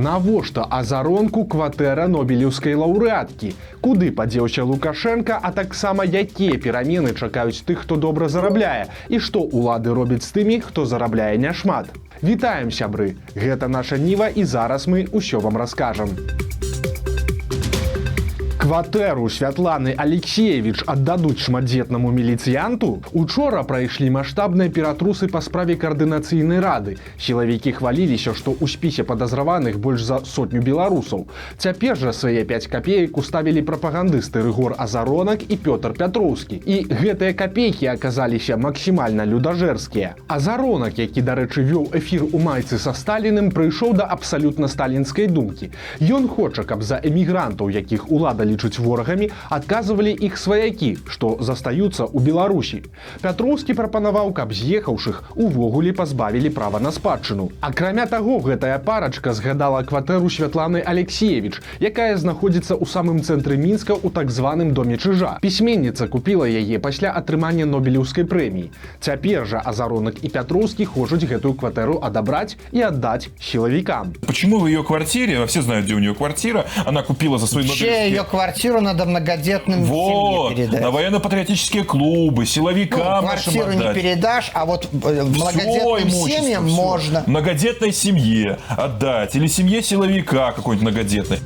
Навошта азаронку кватэра нобелеўскай лаўрэаткі? Куды падзеўся Лукашенко, а таксама якія перамены чакаюць тых, хто добра зарабляе? І што ўлады робяць з тымі, хто зарабляе няшмат? Вітаем, сябры! Гэта наша Ніва, і зараз мы ўсё вам раскажам. Кватэру Святланы Алексеевич аддадуць шматдзетнаму міліцыянту? Учора прайшлі маштабныя ператрусы па справе каардынацыйнай рады. Сілавікі хваліліся, што ў спісе падазраваных больш за 100 беларусаў. Цяпер жа свае 5 капеек уставілі прапагандысты Рыгор Азаронак і Пётр Пятроўскі. І гэтыя капейкі аказаліся максімальна людажэрскія. Азаронак, які, дарэчы, вёў эфір у майцы са Сталіным, прыйшоў да абсалютна сталінскай думкі. Ён хоча, каб за эмігрантаў, якіх улада лічаць ворагамі, адказвалі іх сваякі, што застаюцца ў Беларусі. Пятроўскі прапанаваў, каб з'ехаўшых увогуле пазбавілі права на спадчыну. Акрамя таго, гэтая парачка згадала кватэру Святланы Алексеевич, якая знаходзіцца ў самым цэнтры Мінска ў так званым доме Чыжа. Пісьменніца купіла яе пасля атрымання нобелеўскай прэміі. Цяпер жа Азаронак і Пятроўскі хочуць гэтую кватэру адабраць і аддаць сілавікам. Почему в ее квартире, все знают, где у нее квартира, она купила за свои ее квартиру надо многодетным семье передать. На военно-патриотические клубы, силовикам нашим квартиру отдать. не передашь, а вот многодетным семьям можно. Многодетной семье отдать. Или семье силовика какой-нибудь многодетной.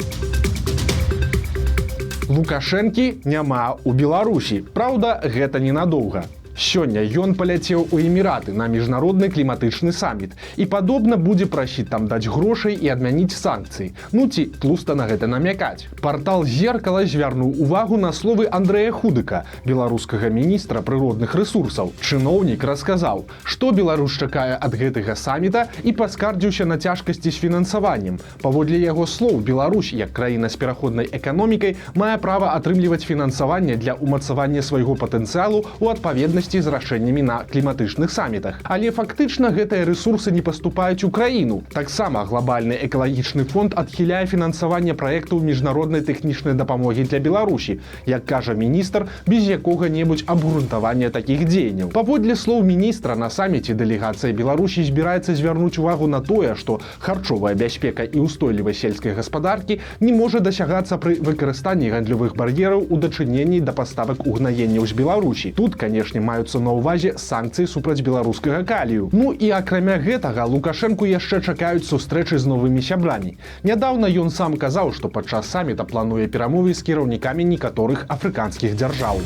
Лукашэнкі няма ў Беларусі. Праўда, гэта ненадоўга. Сёння ён паляцеў у Эміраты на міжнародны кліматычны саміт і падобна будзе прасіць там даць грошай і адмяніць санкцыі. Ну ці тлуста на гэта намякаць. Партал «Зеркала» звярнуў увагу на словы Андрэя Худыка, беларускага міністра прыродных рэсурсаў. Чыноўнік расказаў, што Беларусь чакае ад гэтага саміта і паскардзіўся на цяжкасці з фінансаваннем. Паводле яго слоў, Беларусь, як краіна з пераходнай эканомікай, мае права атрымліваць фінансаванне для ўмацавання свайго патэнцыялу ў адпаведнасці з рашэннямі на кліматычных самітах. Але фактычна гэтыя рэсурсы не паступаюць у краіну. Таксама глобальны экалагічны фонд адхіляе фінансаванне праектаў міжнароднай тэхнічнай дапамогі для Беларусі, як кажа міністр, без якога-небудзь абгрунтавання такіх дзеянняў. Паводле слоў міністра, на саміце дэлегацыя Беларусі збіраецца звярнуць увагу на тое, што харчовая бяспека і ўстойлівасць сельскай гаспадаркі не можа дасягацца пры выкарыстанні гандлёвых бар'ераў у дачыненні да паставак угнаенняў з Беларусі. Тут, канешне, маюцца на ўвазе санкцыі супраць беларускага калію. Ну і акрамя гэтага, Лукашэнку яшчэ чакаюць сустрэчы з новымі сябрамі. Нядаўна ён сам казаў, што падчас саміта плануе перамовы з кіраўнікамі некаторых афрыканскіх дзяржаў.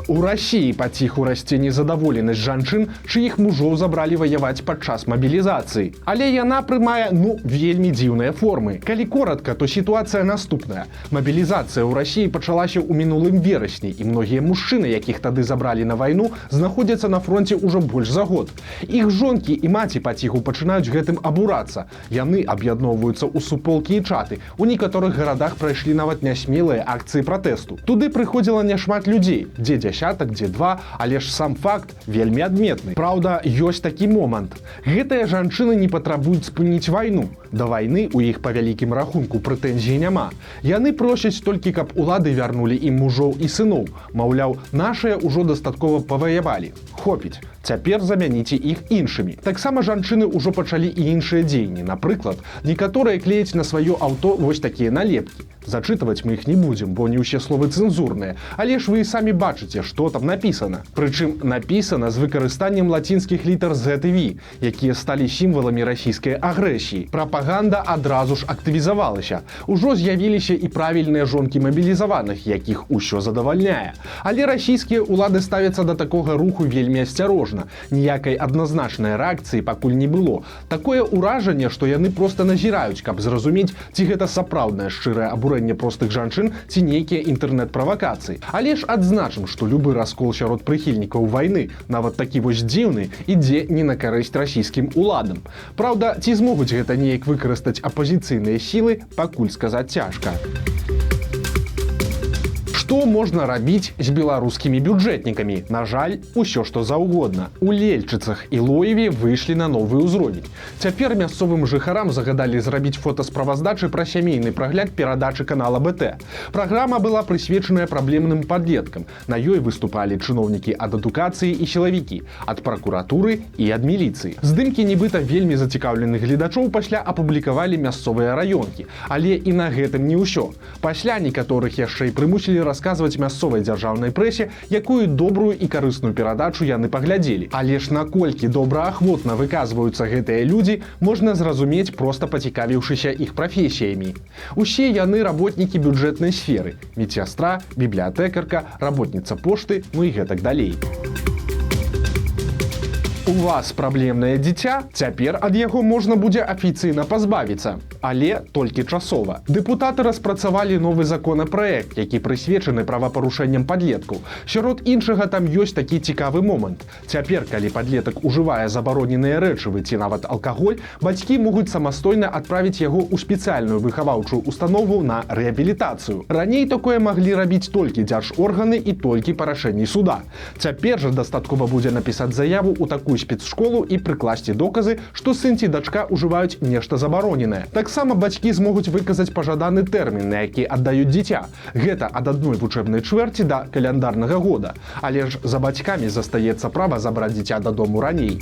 У Расіі паціху расце незадаволенасць жанчын, чыіх мужоў забралі ваяваць падчас мабілізацыі. Але яна прымае, вельмі дзіўныя формы. Калі коратка, то сітуацыя наступная. Мабілізацыя ў Расіі пачалася ў мінулым верасні, і многія мужчыны, якіх тады забралі на вайну, знаходзяцца на фронце ўжо больш за год. Іх жонкі і маці паціху пачынаюць гэтым абурацца. Яны аб'ядноўваюцца ў суполкі і чаты. У некаторых гарадах прайшлі нават нясмелыя акцыі пратэсту. Туды прыходзіла няшмат людзей, дзе дзясятак, дзе два, але ж сам факт вельмі адметны. Праўда, ёсць такі момант. Гэтыя жанчыны не патрабуюць спыніць вайну. Да вайны у іх па вялікім рахунку прэтэнзій няма. Яны просяць толькі, каб улады вярнулі ім мужоў і сыноў. Маўляў, нашыя ўжо дастаткова паваявалі. Хопіць. Цяпер замяніце іх іншымі. Таксама жанчыны ўжо пачалі і іншыя дзеянні. Напрыклад, некаторыя клеяць на сваё аўто вось такія налепкі. Зачытваць мы іх не будзем, бо не ўсе словы цэнзурныя, але ж вы і самі бачыце, што там напісана. Прычым напісана з выкарыстаннем лацінскіх літар Z і V, якія сталі сімваламі расійскай агрэсіі. Прапаганда адразу ж актывізавалася. Ужо з'явіліся і правільныя жонкі мабілізаваных, якіх усё задавальняе. Але расійскія ўлады ставяцца да такога руху вельмі асцярожна. Ніякай адназначнай рэакцыі пакуль не было. Такое ўражанне, што яны проста назіраюць, каб зразумець, ці гэта сапраўднае шчырае абурэнне простых жанчын, ці нейкія інтэрнэт-правакацыі. Але ж адзначым, што любы раскол сярод прыхільнікаў вайны, нават такі вось дзіўны, ідзе не на карысць расійскім уладам. Праўда, ці змогуць гэта неяк выкарыстаць апазіцыйныя сілы, пакуль сказаць цяжка. Што можна рабіць з беларускімі бюджэтнікамі? На жаль, усё што заўгодна. У Лельчыцах і Лоеве выйшлі на новы ўзровень. Цяпер мясцовым жыхарам загадалі зрабіць фотасправаздачы пра сямейны прагляд перадачы канала БТ. Праграма была прысвечаная праблемным падлеткам. На ёй выступалі чыноўнікі ад адукацыі і сілавікі, ад пракуратуры і ад міліцыі. Здымкі нібыта вельмі зацікаўленых гледачоў пасля апублікавалі мясцовыя раёнкі. Але і на гэтым не ўсё. Пасля некаторых яшчэ і прымусілі расказваць мясцовай дзяржаўнай прэсе, якую добрую і карысную перадачу яны паглядзелі. Але ж наколькі добраахвотна выказваюцца гэтыя людзі, можна зразумець, проста пацікавіўшыся іх прафесіямі. Усе яны работнікі бюджэтнай сферы: медсястра, бібліятэкарка, работніца пошты, ну і гэтак далей. У вас праблемнае дзіця? Цяпер ад яго можна будзе афіцыйна пазбавіцца. Але толькі часова. Дэпутаты распрацавалі новы законапраект, які прысвечаны правапарушэнням падлеткаў. Сярод іншага там ёсць такі цікавы момант. Цяпер, калі падлетак ужывае забароненыя рэчывы ці нават алкаголь, бацькі могуць самастойна адправіць яго ў спецыяльную выхаваўчую установу на рэабілітацыю. Раней такое маглі рабіць толькі дзяржорганы і толькі па рашэнні суда. Цяпер жа дастаткова будзе напісаць заяву ў такую спецшколу і прыкласці доказы, што сын ці дачка ўжываюць нешта забароненае. Таксама бацькі змогуць выказаць пажаданы тэрмін, на які аддаюць дзіця. Гэта ад адной вучэбнай чвэрці да каляндарнага года. Але ж за бацькамі застаецца права забраць дзіця дадому раней.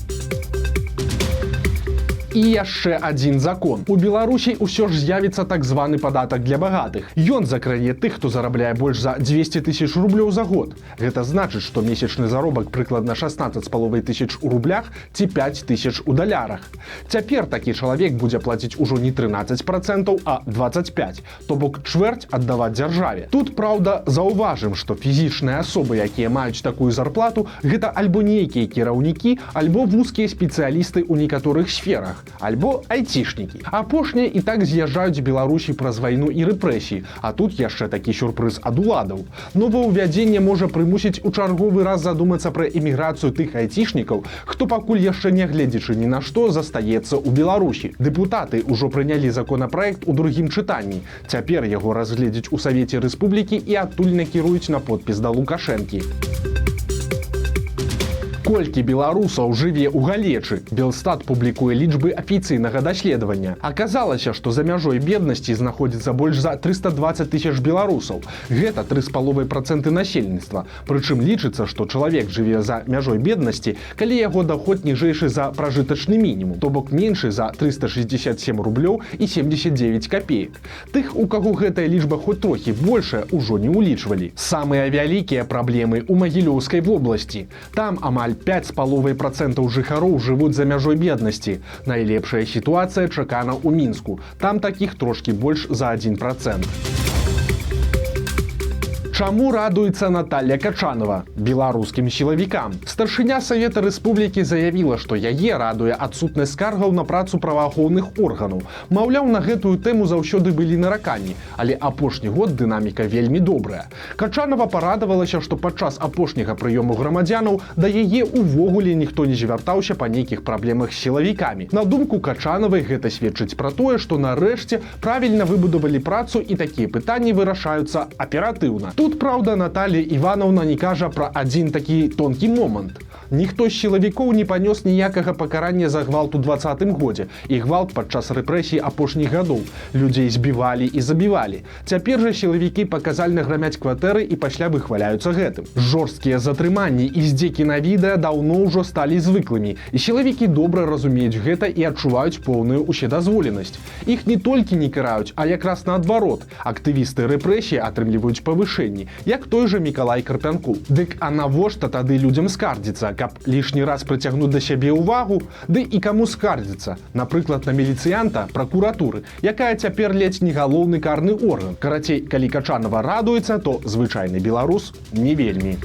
І яшчэ адзін закон. У Беларусі ўсё ж з'явіцца так званы падатак для багатых. Ён закране тых, хто зарабляе больш за 200 000 рублёў за год. Гэта значыць, што месячны заробак прыкладна 16,5 тысяч у рублях ці 5 000 у далярах. Цяпер такі чалавек будзе плаціць ужо не 13%, а 25%, то бок чвэрць аддаваць дзяржаве. Тут, праўда, заўважым, што фізічныя асобы, якія маюць такую зарплату, гэта альбо нейкія кіраўнікі, альбо вузкія спецыялісты ў некаторых сферах, альбо айцішнікі. Апошнія і так з'язджаюць з Беларусі праз вайну і рэпрэсіі, а тут яшчэ такі сюрпрыз ад уладаў. Новаўвядзенне можа прымусіць у чарговы раз задумацца пра эміграцыю тых айцішнікаў, хто пакуль яшчэ нягледзячы ні на што застаецца ў Беларусі. Дэпутаты ўжо прынялі законапраект у другім чытанні. Цяпер яго разгледзяць у Савеце Рэспублікі і адтуль накіруюць на подпіс да Лукашэнкі. Колькі беларусаў жыве ў Галечы? Белстат публікуе лічбы афіцыйнага даследавання. Аказалася, што за мяжой беднасці знаходзіцца больш за 320 000 беларусаў. Гэта 3,5% насельніцтва. Прычым лічыцца, што чалавек жыве за мяжой беднасці, калі яго даход ніжэйшы за пражытачны мінімум, то бок меншы за 367 рублёў і 79 копеек. Тых, у каго гэтая лічба хоць трохі большая, ужо не ўлічвалі. Самыя вялікія праблемы ў Магілёўскай вобласці. Там амаль 5,5% жыхароў жывуць за мяжой беднасці. Найлепшая сітуацыя чакана ў Мінску. Там такіх трошкі больш за 1%. Чаму радуецца Наталья Качанова? Беларускім сілавікам. Старшыня Савета Рэспублікі заявіла, што яе радуе адсутнасць скаргаў на працу праваахоўных органаў. Маўляў, на гэтую тэму заўсёды былі нараканні, але апошні год дынаміка вельмі добрая. Качанова парадавалася, што падчас апошняга прыёму грамадзянаў да яе ўвогуле ніхто не звяртаўся па нейкіх праблемах з сілавікамі. На думку Качанавай, гэта сведчыць пра тое, што нарэшце правільна выбудавалі працу і такія пытанні вырашаюцца аператыўна. Тут, праўда, Наталья Івановна не кажа пра адзін такі тонкі момант. Ніхто з сілавікоў не панёс ніякага пакарання за гвалт у 2020 годзе і гвалт падчас рэпрэсій апошніх гадоў. Людзей збівалі і забівалі. Цяпер жа сілавікі паказальна грамяць кватэры і пасля выхваляюцца гэтым. Жорсткія затрыманні і здзекі на відэа даўно ўжо сталі звыклымі, і сілавікі добра разумеюць гэта і адчуваюць поўную ўседазволенасць. Іх не толькі не караюць, а якраз наадварот. Актывісты рэпрэсій атрымліваюць павышэнні, як той жа Мікалай Карпянку. Дык а навошта тады людзям скардзіцца, каб лішні раз прыцягнуць да сябе ўвагу? Ды і каму скардзіцца? Напрыклад, на міліцыянта пракуратуры, якая цяпер ледзь не галоўны карны орган. Карацей, калі Качанова радуецца, то звычайны беларус не вельмі.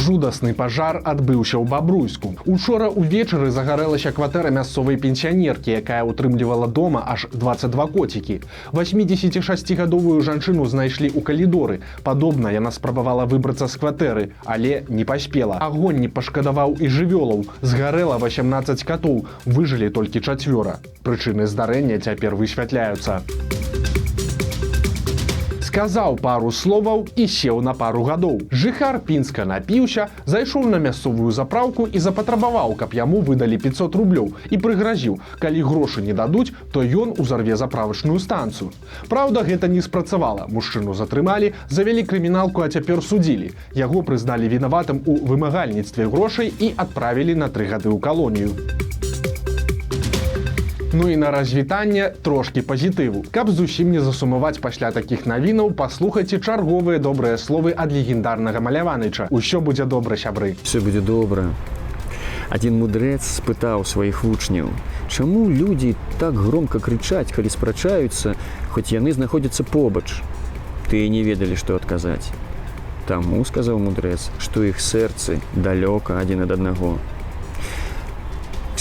Жудасны пажар адбыўся ў Бабруйску. Учора ўвечары загарэлася кватэра мясцовай пенсіянеркі, якая ўтрымлівала дома аж 22 коцікі. 86-гадовую жанчыну знайшлі ў калідоры. Падобна, яна спрабавала выбрацца з кватэры, але не паспела. Агонь не пашкадаваў і жывёлаў. Згарэла 18 катоў, выжылі толькі 4. Прычыны здарэння цяпер высвятляюцца. Сказаў пару словаў і сеў на пару гадоў. Жыхар Пінска напіўся, зайшоў на мясцовую запраўку і запатрабаваў, каб яму выдалі 500 рублёў і прыгразіў, калі грошы не дадуць, то ён узарве заправачную станцыю. Праўда, гэта не спрацавала. Мужчыну затрымалі, завялі крыміналку, а цяпер судзілі. Яго прызналі вінаватым у вымагальніцтве грошай і адправілі на 3 гады ў калонію. Ну і на развітанне трошкі пазітыву. Каб зусім не засумаваць пасля такіх навінаў, паслухайце чарговыя добрыя словы ад легендарнага Маляваныча. Усё будзе добра, сябры. Все будзе добра. Адзін мудрэц спытаў сваіх вучняў: чаму людзі так громка крычаць, калі спрачаюцца, хоць яны знаходзяцца побач? Тыя не ведалі, што адказаць. Таму, сказаў мудрэц, што іх сэрцы далёка адзін ад аднаго.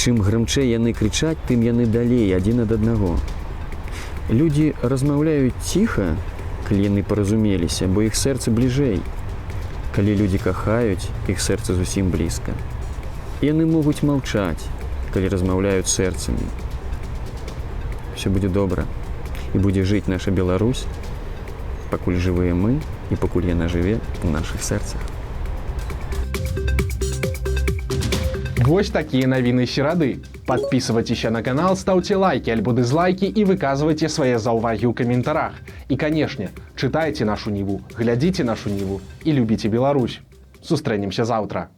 Чым грымчэй яны крычаць, тым яны далей адзін ад аднаго. Людзі размаўляюць ціха, калі яны паразумеліся, бо іх сэрцы бліжэй. Калі людзі кахаюць, іх сэрцы зусім блізка. Яны могуць маўчаць, калі размаўляюць сэрцамі. Всё будзе добра, і будзе жыць наша Беларусь, пакуль жывыя мы і пакуль яна жыве ў нашых сэрцах. Вось такія навіны серады. Подписывайтеся на канал, ставьте лайки альбо дизлайки и выказывайте свои заўвагі ў каментарах. И, конечно, читайте нашу Ниву, глядите нашу Ниву и любите Беларусь. Сустрэнемся завтра.